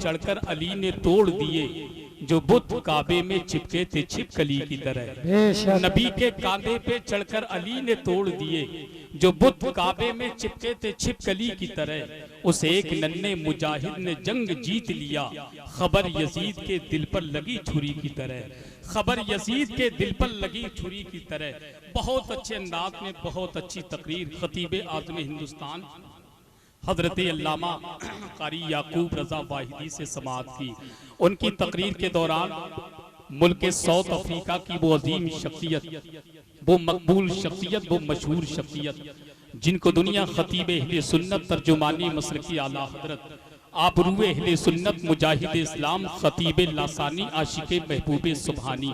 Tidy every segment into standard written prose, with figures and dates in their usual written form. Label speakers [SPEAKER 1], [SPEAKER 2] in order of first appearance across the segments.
[SPEAKER 1] चढ़कर अली ने तोड़ दिए, जो बुत काबे में चिपके थे छिपकली की तरह। नबी के कांधे पे चढ़कर अली ने तोड़ दिए, जो बुत काबे में चिपके थे छिपकली की तरह। उस एक नन्हे मुजाहिद ने जंग जीत लिया, खबर यजीद के दिल पर लगी छुरी की तरह। खबर यजीद के दिल पर लगी छुरी की तरह। बहुत अच्छे अंदाज में बहुत अच्छी तकरीर खतीब आज़म हिंदुस्तान हजरत अल्लामा कारी याकूब रजा वाहिदी से समाअत की। उनकी तकरीर के दौरान मुल्क साउथ अफ्रीका की वो अजीम शख्सियत, वो मकबूल शख्सियत, वो मशहूर शख्सियत, जिनको दुनिया खतीब अहले सुन्नत तर्जुमानी मसलकी आला हजरत आबरूए अहले सुन्नत मुजाहिद इस्लाम खतीब लासानी आशिक महबूब सुबहानी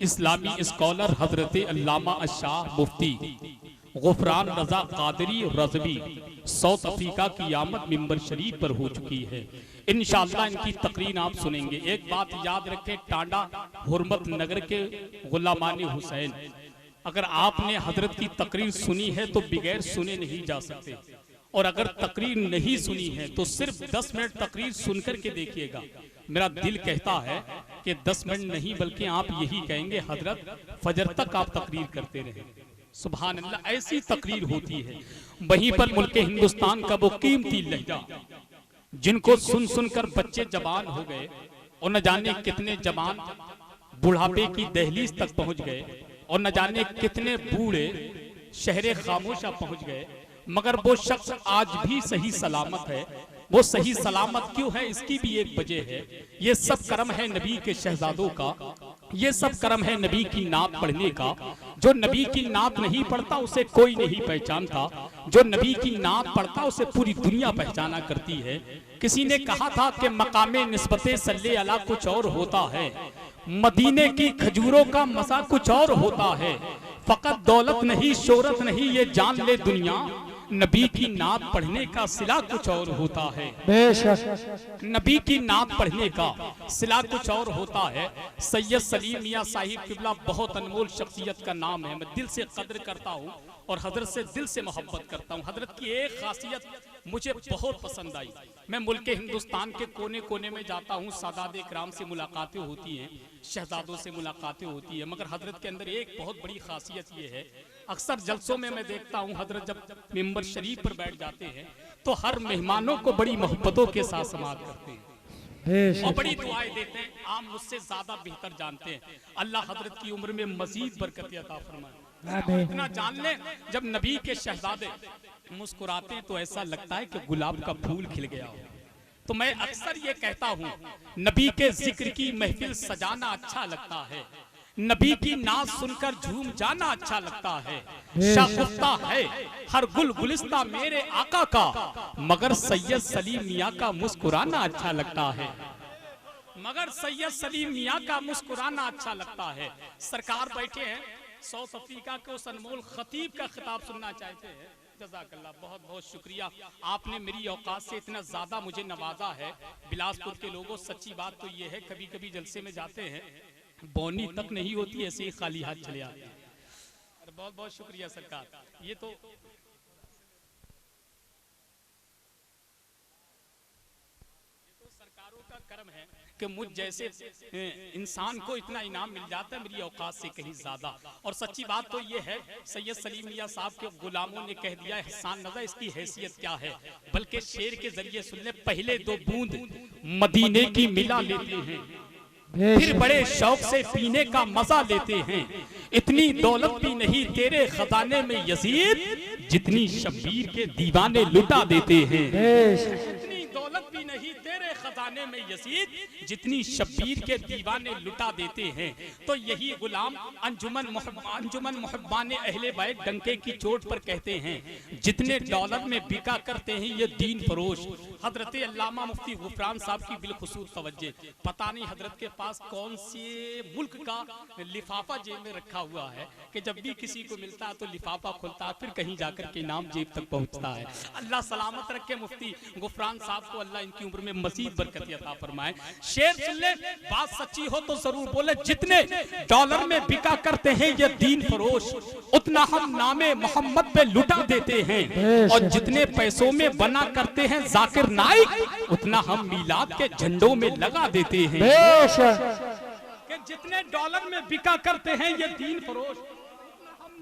[SPEAKER 1] इस्लामी स्कॉलर हजरत अल्लामा अशाह मुफ्ती गुफरान रजा कादरी रज़वी साउथ अफ्रीका की आमद मिंबर शरीफ पर हो चुकी है। इंशाअल्लाह इनकी तकरीर आप सुनेंगे। एक बात याद रखें, टांडा हुरमत नगर के गुलामान हुसैन, अगर आपने हजरत की तकरीर सुनी है तो बगैर सुने नहीं जा सकते, और अगर तकरीर नहीं सुनी है तो सिर्फ 10 मिनट तकरीर सुनकर के देखिएगा। मेरा दिल कहता है कि 10 मिनट नहीं बल्कि आप यही कहेंगे हजरत फजर तक आप तकरीर करते रहे। सुभान अल्लाह, ऐसी तकरीर होती है। वहीं पर मुल्क हिंदुस्तान का वो कीमती लहजा, जिनको सुन सुनकर बच्चे जवान हो गए और न जाने कितने जवान बुढ़ापे की दहलीज तक पहुंच गए, और न जाने कितने बूढ़े शहरे खामोशा पहुंच गए, मगर वो शख्स आज भी सही सलामत है। वो सही सलामत क्यों है, इसकी भी एक वजह है। ये सब कर्म है नबी के शहजादों का, ये सब कर्म है नबी की नात पढ़ने का। जो नबी की नात नहीं पढ़ता उसे कोई नहीं पहचानता, जो नबी की नात पढ़ता उसे पूरी दुनिया पहचाना करती है। किसी ने कहा था कि मकामे निस्बते सल्ले अला कुछ और होता है, मदीने की खजूरों का मजा कुछ और होता है। फकत दौलत नहीं शोहरत नहीं ये जान ले दुनिया, नबी की नात पढ़ने का सिला कुछ और होता है। बेशक नबी की नात पढ़ने का सिला कुछ और होता है। सैयद सलीम मियां साहिब किबला बहुत अनमोल शख्सियत का नाम है। मैं दिल से कद्र करता हूँ और हजरत से दिल से मोहब्बत करता हूँ। हजरत की एक खासियत मुझे बहुत पसंद आई। मैं मुल्क हिंदुस्तान के कोने कोने में जाता हूँ, सादात इकराम से मुलाकातें होती हैं, शहजादों से मुलाकातें होती है, मगर हजरत के अंदर एक बहुत बड़ी खासियत ये है, अक्सर जलसों में मैं देखता हूँ हजरत जब मिंबर शरीफ पर बैठ जाते हैं तो हर मेहमानों को बड़ी मोहब्बतों के साथ समाअत करते हैं और बड़ी दुआएं देते हैं। आप मुझसे ज्यादा बेहतर जानते हैं। अल्लाह हजरत की उम्र में मजीद बरकत अता फरमाए। इतना जान लें, जब नबी के शहजादे मुस्कुराते हैं तो ऐसा लगता है कि गुलाब का फूल खिल गया हो। तो मैं अक्सर ये कहता हूँ, नबी के जिक्र की महफिल सजाना अच्छा लगता है, नबी की नात सुनकर झूम जाना अच्छा लगता है। शागुफ्ता है हर गुल गुलिस्ता मेरे आका का, मगर सैयद सलीम मियां का मुस्कुराना अच्छा लगता है, मगर सैयद सलीम मियां का मुस्कुराना अच्छा लगता है। सरकार बैठे हैं साउथ अफ्रीका के उस अनमोल खतीब का खिताब सुनना चाहते हैं। जज़ाकल्लाह, बहुत बहुत शुक्रिया, आपने मेरी औकात से इतना ज्यादा मुझे नवाजा है। बिलासपुर के लोगों, सच्ची बात तो ये है, कभी कभी जलसे में जाते हैं बौनी तक नहीं होती, ऐसे ही खाली हाथ चले आते हैं। बहुत बहुत शुक्रिया सरकार। ये तो सरकारों का कर्म है कि मुझ जैसे इंसान को इतना इनाम मिल जाता है, मेरी औकात से कहीं ज्यादा। और सच्ची बात तो ये है, सैयद सलीम मियां साहब के गुलामों ने कह दिया एहसान नज़र इसकी हैसियत क्या है, बल्कि शेर के जरिए सुन ले, पहले 2 बूंद मदीने की मिला लेते हैं, फिर बड़े शौक से पीने का मजा लेते हैं। इतनी दौलत भी नहीं तेरे खजाने में यजीद, जितनी शब्बीर के दीवाने लुटा देते हैं। इतनी दौलत भी नहीं तेरे खजाने में यजीद, जितनी शब्बीर के दीवाने लुटा देते हैं। तो यही गुलाम अंजुमन मुहब्बाने अहले बैत डंके की चोट पर कहते हैं, जितने डॉलर में बिका करते हैं ये दीन फरोश। हजरत अल्लामा मुफ्ती गुफरान साहब की बिलखुसूस तवज्जे, पता नहीं हजरत के पास कौन से मुल्क का लिफाफा जेब में रखा हुआ है कि जब भी किसी को मिलता है तो लिफाफा खुलता है, फिर कहीं जाकर के नाम जेब तक पहुंचता है। अल्लाह सलामत रखे मुफ्ती गुफरान साहब को, अल्लाह इनकी उम्र में मजीद बरकत बरकत अता फरमाए। शेर सुन ले, बात सच्ची हो तो जरूर बोले। जितने डॉलर में बिका करते हैं ये दीन फरोश, उतना हम नामे मोहम्मद पे लुटा देते हैं। और जितने पैसों में बना करते हैं जाकिर नाइक, उतना हम मीलाद के झंडों में लगा देते हैं। कि जितने डॉलर में बिका करते हैं ये दीन फरोश,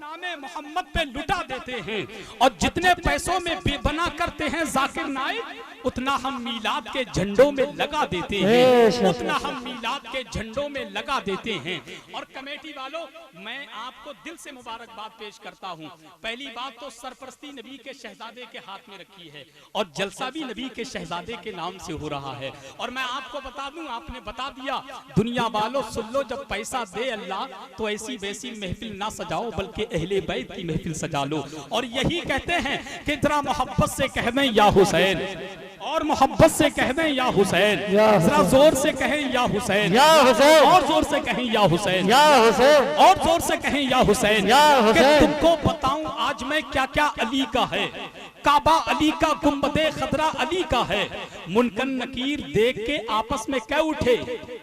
[SPEAKER 1] नामे मोहम्मद पे लुटा देते हैं। और जितने पैसों में बना करते हैं जाकिर नाइक, उतना हम मीलाद के झंडों में लगा देते हैं, उतना हम मीलाद के झंडों में लगा देते हैं। और कमेटी वालों, मैं आपको दिल से मुबारकबाद पेश करता हूं। पहली बात तो सरपरस्ती नबी के शहजादे के हाथ में रखी है और जलसा भी नबी के शहजादे के नाम से हो रहा है। और मैं आपको बता दूं, आपने बता दिया, दुनिया वालों सुन लो, जब पैसा दे अल्लाह तो ऐसी वैसी महफिल ना सजाओ, बल्कि अहले बैत की महफिल सजा लो। और यही कहते हैं कि जरा मोहब्बत से कह दें या हुसैन, और मोहब्बत से कह दें या हुसैन, जरा जोर से कहें या हुसैन, और जोर से कहें या हुसैन, और जोर से कहें या हुसैन। कि तुमको बताऊं आज मैं क्या क्या अली का है। काबा अली का, गुंबदे खदरा अली का है। मुनकन नकीर देख के आपस में कह उठे,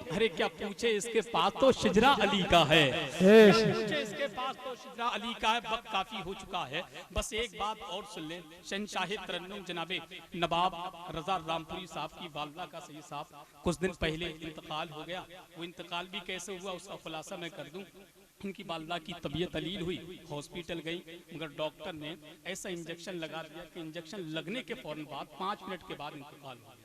[SPEAKER 1] अरे क्या पूछे इसके पास तो शिजरा अली का है, पूछे इसके पास तो शिजरा अली का है। वक्त काफी हो चुका है, बस एक बात और सुन ले। शहंशाह तरन्नुम जनाबे नवाब रजा रामपुरी साहब की वालदा का सही साहब कुछ दिन पहले इंतकाल हो गया। वो इंतकाल भी कैसे हुआ उसका खुलासा मैं कर दूं। इनकी वालदा की तबीयत अलील हुई, हॉस्पिटल गई, मगर डॉक्टर ने ऐसा इंजेक्शन लगा दिया कि इंजेक्शन लगने के फौरन बाद 5 मिनट के बाद इंतकाल हो गया।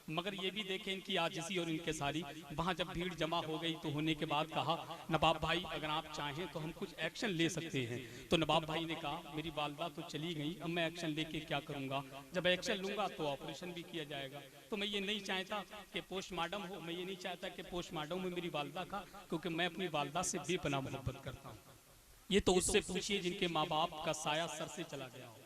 [SPEAKER 1] मगर ये भी देखें इनकी आजिज़ी और इनके सारी। वहाँ जब भीड़ जमा हो गई तो होने के बाद कहा, नवाब भाई अगर आप चाहें तो हम कुछ एक्शन ले सकते हैं। तो नवाब भाई ने कहा, मेरी वालदा तो चली गई, अब मैं एक्शन लेके क्या करूँगा, जब एक्शन लूँगा तो ऑपरेशन भी किया जाएगा। तो मैं ये नहीं चाहता कि पोस्टमार्टम हो, मैं ये नहीं चाहता कि पोस्टमार्टम में मेरी वालदा का, क्योंकि मैं अपनी वालदा से बेपनाह मोहब्बत करता हूँ। ये तो उससे पूछिए जिनके माँ बाप का साया सर से चला गया हो,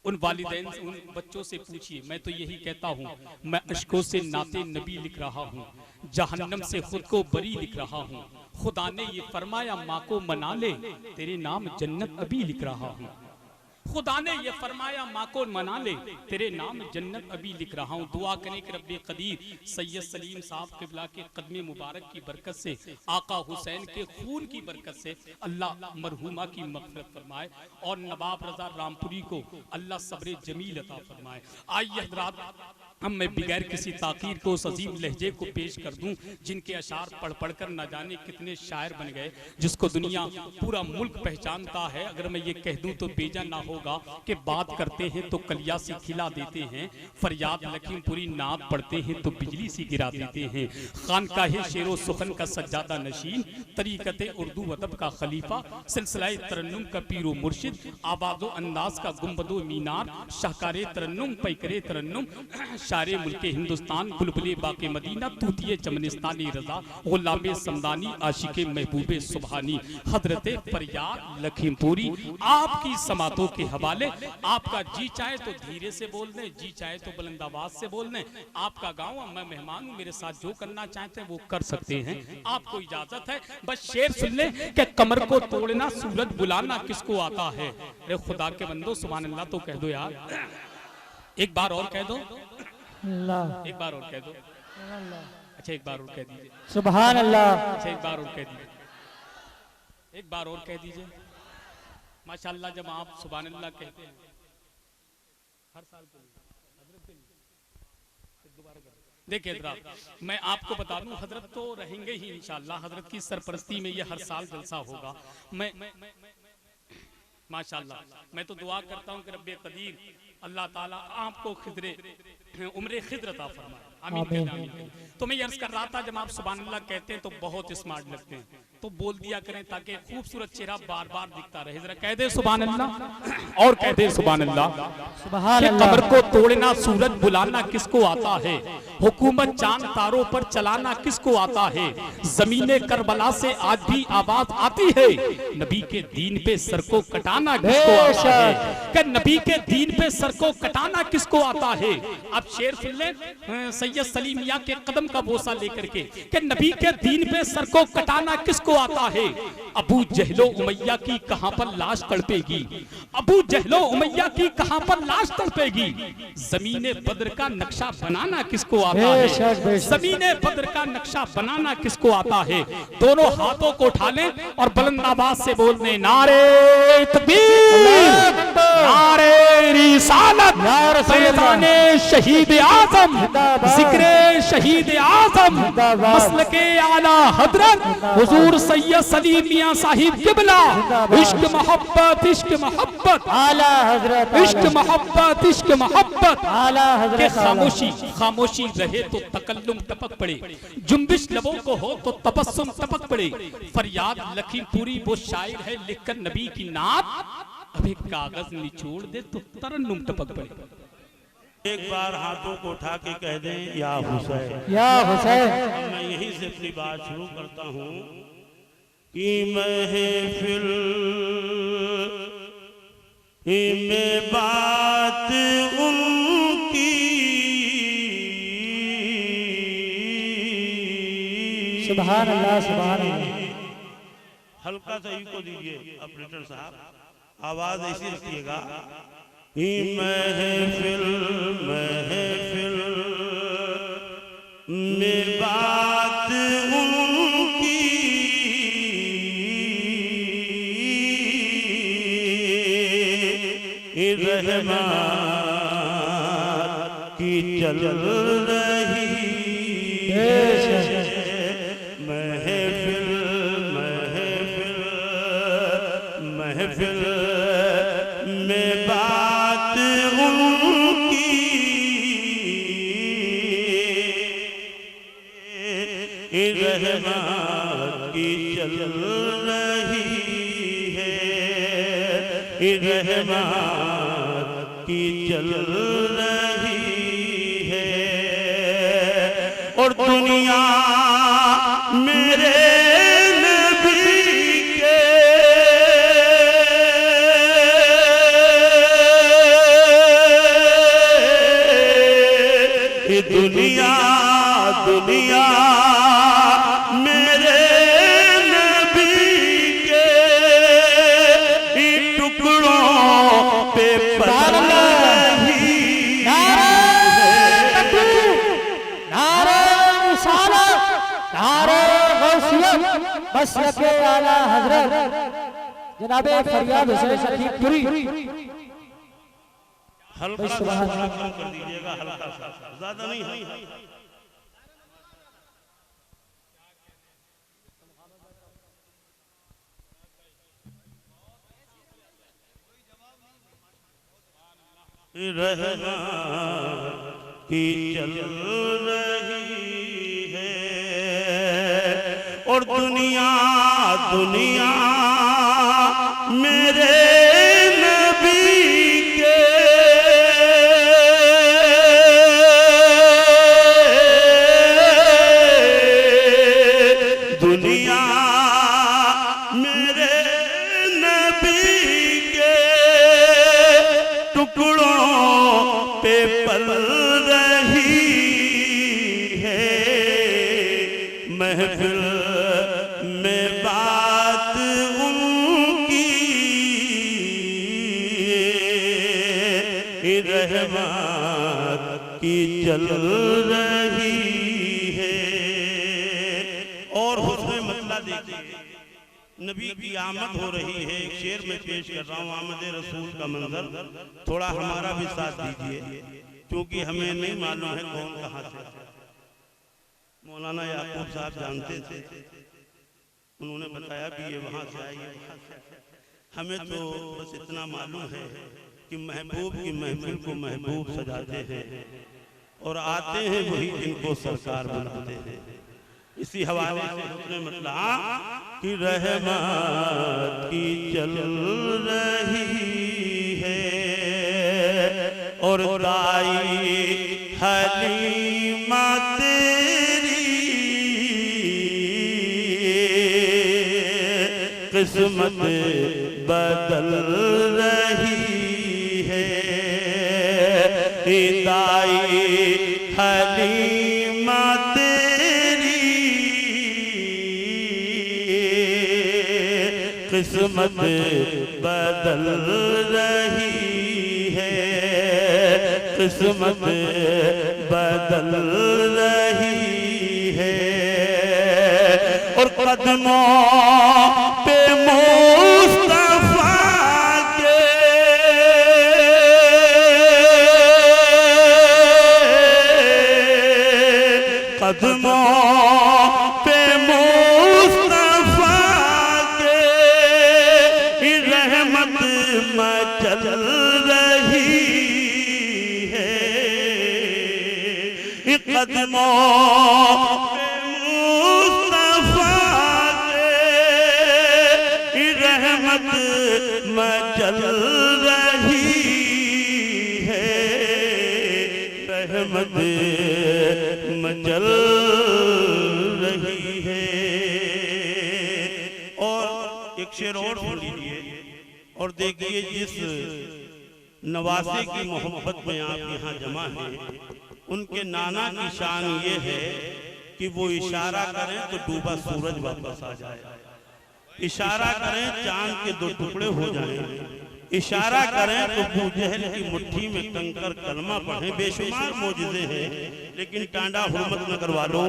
[SPEAKER 1] उन वालिदैन से, उन बच्चों से पूछिए। मैं तो यही कहता हूँ, मैं अश्कों से नाते नबी लिख रहा हूँ, जहन्नम से खुद को बरी लिख रहा हूँ। खुदा ने ये फरमाया माँ को मना ले, तेरे नाम जन्नत अभी लिख रहा हूँ। खुदा ने ये फरमाया माँ को मना ले, तेरे नाम जन्नत अभी लिख रहा हूँ। दुआ करें कि रब्बे कदीर सैयद सलीम साहब क़िबला के कदमे मुबारक की बरकत से, आका हुसैन के खून की बरकत से अल्लाह मरहुमा की मग़फ़िरत फरमाए और नवाब रज़ा रामपुरी को अल्लाह सब्र जमील अता फरमाए। आइए हज़रात, हम मैं बगैर किसी ताकीर को उस अजीम लहजे को पेश कर दूं जिनके अशार पढ़ पढ़ कर न जाने कितने शायर बन गए, जिसको दुनिया पूरा मुल्क पहचानता है। अगर मैं ये कह दूं तो बेजा ना होगा कि बात करते हैं तो कलिया सी खिला देते हैं, फरियाद लखीमपुरी नात पढ़ते हैं तो बिजली सी गिरा देते हैं। खानकाहे शेरो सुखन का सज्जादा नशीन, तरीक़ते उर्दू अदब का खलीफा, सिलसिला तरन्नुम का पीरो मुर्शिद, आवाज़ो अंदाज का गुंबदो मीनार, शाहकारे तरन्नुम पैकरे तरन्नुम, शारे मुल्के हिंदुस्तान, बुलबुले बाके मदीना, तूतिए चमनिस्तानी रजा, गुलामे समदानी, आशिके महबूबे सुबहानी, हजरते फरियाद लखीमपुरी आपकी समातों के हवाले। आपका जी चाहे तो धीरे से बोल दें, जी चाहे तो बुलंद आवाज से बोल दें। आपका गाँव, मैं मेहमान हूँ, मेरे साथ जो करना चाहते हैं वो कर सकते हैं, आपको इजाजत है। बस शेर सुन ले कि कमर को तोड़ना सूरज बुलाना किसको आता है। अरे खुदा के बंदो सुभान अल्लाह तो कह दो यार, एक बार और कह दो, एक बार और कह दो, अच्छा एक बार और कह दीजिए
[SPEAKER 2] सुभान अल्लाह,
[SPEAKER 1] अच्छा एक बार और कह दीजिए, एक बार और कह दीजिए। माशाअल्लाह, जब आप सुभान अल्लाह कहते हैं हर साल के लिए दोबारा देखिए हजरत, मैं आपको बता दूं हजरत तो रहेंगे ही इंशाअल्लाह। हजरत की सरपरस्ती में ये हर साल जलसा होगा। मैं माशाअल्लाह मैं तो दुआ करता हूं कि रब्बे कदीर अल्लाह ताला आपको खिदरे उम्र खिदर अता फरमाए, आमीन आमीन। तो मैं अर्ज कर रहा था, जब आप सुभान अल्लाह कहते हैं तो बहुत स्मार्ट लगते हैं, तो बोल दिया करें ताकि खूबसूरत चेहरा बार बार दिखता रहे। जरा कह दे सुभान अल्लाह और कह दे सुभान अल्लाह।
[SPEAKER 2] सुभान अल्लाह।
[SPEAKER 1] कमर को तोड़ना सूरज बुलाना किसको आता है, हुकूमत चांद तारों पर चलाना किसको आता है, जमीने करबला से आज भी आवाज आती है, नबी के दीन पे सर को कटाना किसको आता है, कि नबी के दीन पे सर को कटाना किसको आता है। अब शेर सुन ले सैयद सलीम मियां के कदम का बोसा लेकर के, कि नबी के दीन पे सर को कटाना किसको आता है। अबू जहलो उमैया की कहां पर लाश तड़पेगी, अबू जहलो उमैया की कहां पर लाश तड़पेगी। जमीने बद्र का नक्शा बनाना किसको आता है, जमीने बद्र का नक्शा बनाना किसको आता है। दोनों हाथों को उठा लें और बुलंद आवाज से बोलने नारे तकबीर, नारे रिसालत, फैज़ाने शहीद आज़म, जिक्रे शहीद आज़म, मसलके आला हजरत हुजूर सैयद सलीम मियां साहिब किबला। इश्क मोहब्बत, इश्क मोहब्बत,
[SPEAKER 2] आला हजरत,
[SPEAKER 1] इश्क मोहब्बत, इश्क मोहब्बत।
[SPEAKER 2] आला हजरत।
[SPEAKER 1] खामोशी खामोशी रहे तो तकल्लुम टपक पड़े, जुम्बिश लबों को हो तो तबस्सुम टपक पड़े। फरियाद लखीमपुरी वो शायर है लिखकर नबी की नात, अब एक कागज निचोड़ दे तो तरन्नुम टपक पड़े।
[SPEAKER 3] एक बार हाथों को उठा के कह दें या हुसैन,
[SPEAKER 2] या हुसैन।
[SPEAKER 3] मैं यहीं से अपनी बात शुरू करता हूँ कि महफिल में बात उनकी,
[SPEAKER 2] सुभान अल्लाह, सुभान अल्लाह।
[SPEAKER 3] हल्का सा को दीजिए ऑपरेटर साहब, आवाज ऐसी रखिएगा। महफिल महफिल में बात उनकी, रहमत की चल रही है। महफिल महफिल महफिल में बात उनकी, रहमत की चल रही है, रहमत की चल रही है। और दुनिया मेरे दुनिया दुनिया मेरे नबी के टुकड़ों पे पल रही है।
[SPEAKER 2] नारे रिसालत, नारे गौसियत, मसलके आला हजरत जनाबे फरियाद हुसैन लखीमपुरी।
[SPEAKER 3] हल्का सा कम कर दीजिएगा, हल्का सा, ज्यादा नहीं है। रहमत की चल रही है। और दुनिया दुनिया मेरे महफिल में बात उनकी, रहमत की चल रही है। और हुस्न मतला देखिए, नबी की आमद हो रही है। एक शेर में पेश कर रहा हूँ आमद रसूल का मंजर, थोड़ा हमारा भी साथ दीजिए, क्योंकि हमें नहीं मालूम है कौन कहाँ से। मौलाना याकूब साहब जानते थे, उन्होंने बताया कि ये वहाँ से आई है। हमें तो बस इतना मालूम है कि महबूब की महफिल को महबूब सजाते हैं और आते हैं वही जिनको सरकार बुलाते हैं। इसी हवाले से उसने मतलब कि रहमत की चल रही है। और दाई हलीमा किस्मत बदल रही है। दाई हलीमा तेरी किस्मत बदल रही है, किस्मत बदल रही है। और कदमों पे मुस्तफा के कदमों पे मुस्तफा के रहमत मचल रही है। कदमों पे मुस्तफा के रहमत मचल रही है, रहमत मचल रही है। और एक शेर और सुन लीजिए और देखिए, जिस नवासे की मोहब्बत में आप यहाँ जमा हैं, उनके नाना की शान ये है कि वो इशारा करें तो डूबा सूरज वापस आ जाए, इशारा करें चांद के दो टुकड़े हो जाएं, इशारा करें तो अबू जहल की मुट्ठी में कंकर कलमा पढ़े। बेशुमार मौजूदे हैं, लेकिन टांडा हुर्मत न करवा लो।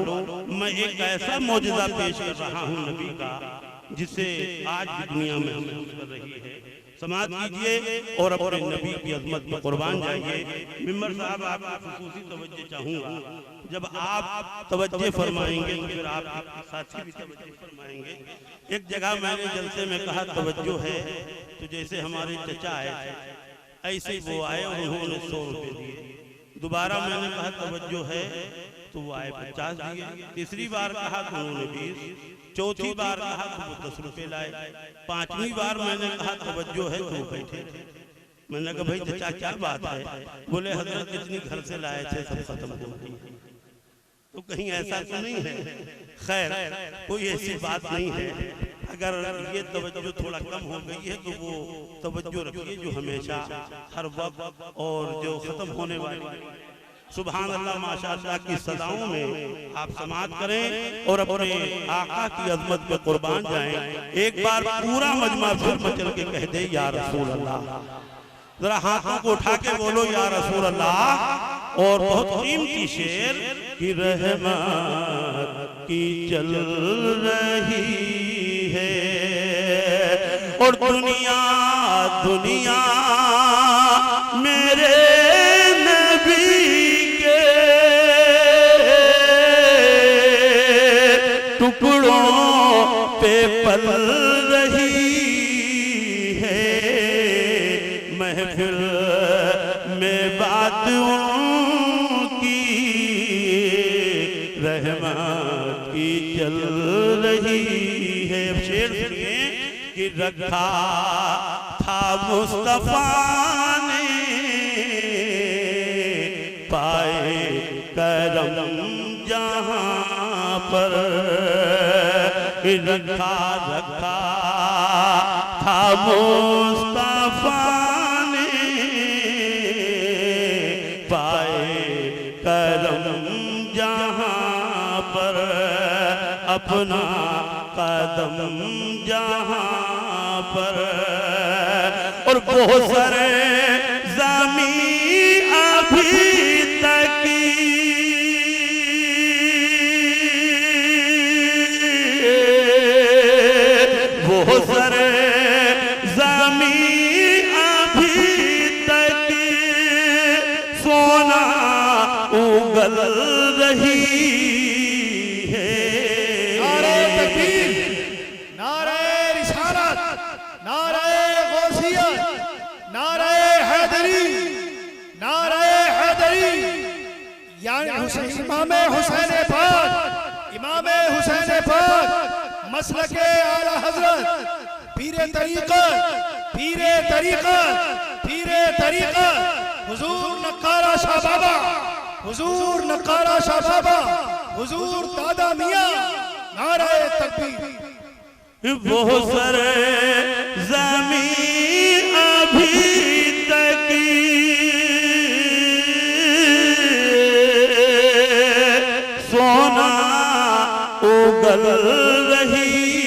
[SPEAKER 3] मैं एक ऐसा मौजूदा पेश कर रहा हूँ नबी का, जिसे आज की दुनिया में हम कर रही है। समाज कीजिए और अपने नबी की अज़मत में कुर्बान जाइए। मिंबर साहब, आपका खुसूसी तवज्जो चाहूँगा। जब आप तवज्जो फरमाएंगे तो फिर आपके साथी भी तवज्जो फरमाएंगे। एक जगह मैंने जलसे में कहा तवज्जो है, तो जैसे हमारे चचा आए ऐसे ही वो आए और उन्होंने 100 रुपये दिए। दोबारा मैंने कहा तवज्जो है, तो वो आए 50 दिए। तीसरी बार कहा तो उन्होंने 20, चौथी बार कहा तो वो 10 रुपये लाए। 5वीं बार मैंने कहा तवज्जो है, तो वो बैठे। मैंने कहा भाई चचा क्या बात है? बोले हजरत जितनी घर से लाए थे सब खत्म हो गई। तो कहीं ऐसा तो नहीं है? खैर, कोई ऐसी बात नहीं है। अगर ये तवज्जो थोड़ा कम हो गई है तो वो तवज्जो रखिए जो हमेशा हर वक्त और जो खत्म होने वाली सुभान अल्लाह माशाअल्लाह की सदाओं में आप समाअत करें और अपने आका की अज़मत पे कुर्बान जाएं। एक बार पूरा मजमा फिर चल के कह दे या रसूल अल्लाह। जरा हाथों को उठा के बोलो या रसूल अल्लाह। और बहुत कीमती शेर की रहमत की चल रही है और दुनिया दुनिया मेरे नबी के टुकड़ों पे पल रही है। महफिल में बात उनकी रहमत की चल रही है। अब शेर सुनिए कि रखा था मुस्तफा ने पाए करम जहां पर। रखा था मुस्तफा ने पाए करम जहां पर। अपना कदम जहां पर। और बहुत सारे ज़मीन अभी तक बहुत सारे ज़मीन अभी तक सोना उगल रही है।
[SPEAKER 2] नारे तकबीर, नारे रिसालत, नारे गौसियत, नारे हैदरी, नारे हैदरी। यानी इमाम हुसैन पाक, इमाम हुसैन पाक मसलके आला हजरत, पीरे तरीक़त, पीरे तरीक़त, पीरे तरीक़त, हुजूर नक्कारा शाह बाबा, हुजूर नक्कारा शाह बाबा, हुजूर दादा मियां। नारे तकबीर।
[SPEAKER 3] बहुत सारे ज़मीन अभी तक सोना उगल रही